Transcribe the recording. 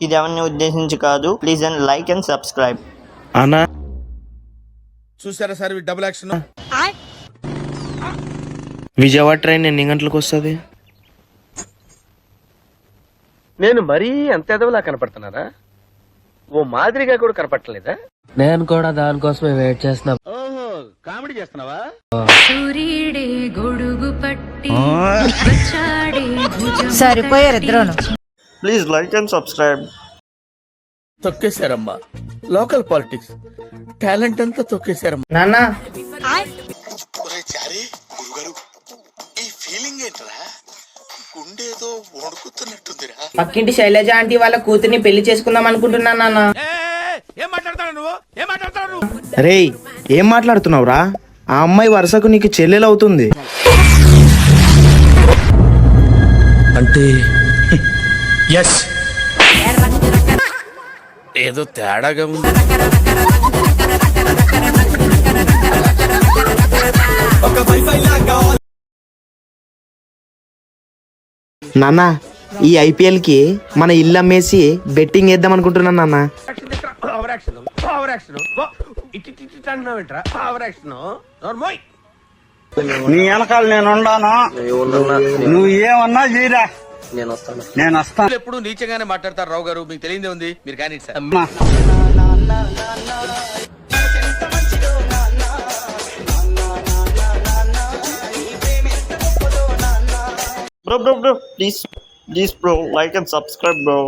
ఇది ఎవరిని ఉద్దేశించి కాదు. Please and like and subscribe. అన్నా చూసారా sir double action. Vijayawada train ఎన్ని గంటలకు వస్తుంది? నేను మరీ అంత ఎదవలా కనపడుతున్నారా? ఓ మాదిరిగా కూడా కనపడలేదా? నేను కూడా దానికోసమే వెయిట్ చేస్తున్నా. ఓహో, కామెడీ చేస్తున్నావా? సరిపోయారు ఇద్దరును. Please like and subscribe. తొక్కేశారమ్మా లోకల్ పాలిటిక్స్ టాలెంట్ అంతా తొక్కేశారమ్మా. నాన్న పక్కింటి శైలజ ఆంటీ వాళ్ళ కూతుర్ని పెళ్లి చేసుకుందాం అనుకుంటున్నా నాన్న. ఏం మాట్లాడతావు నువ్వు? ఏం మాట్లాడతావు? రేయ్ ఏం మాట్లాడుతున్నావురా? ఆ అమ్మాయి వరుసకు నీకు చెల్లెలవుతుంది. అంటే ఎస్ ఏదో తేడాగా ఉంది. నాన్న ఈ ఐపీఎల్ కి మన ఇల్లు అమ్మేసి బెట్టింగ్ వేద్దాం అనుకుంటున్నాను నాన్న. Over action, over action. ఇటు అంటున్నావేంట్రా? Over action. నీ వెనకాల నేనుండాను, నువ్వు ఏమన్నా చేయరా, నేను వస్తాను. ఎప్పుడు నీచంగానే మాట్లాడతారు రావు గారు, మీకు తెలియదే ఉంది. మీరు కానీ sir Bro, please bro, like and subscribe bro.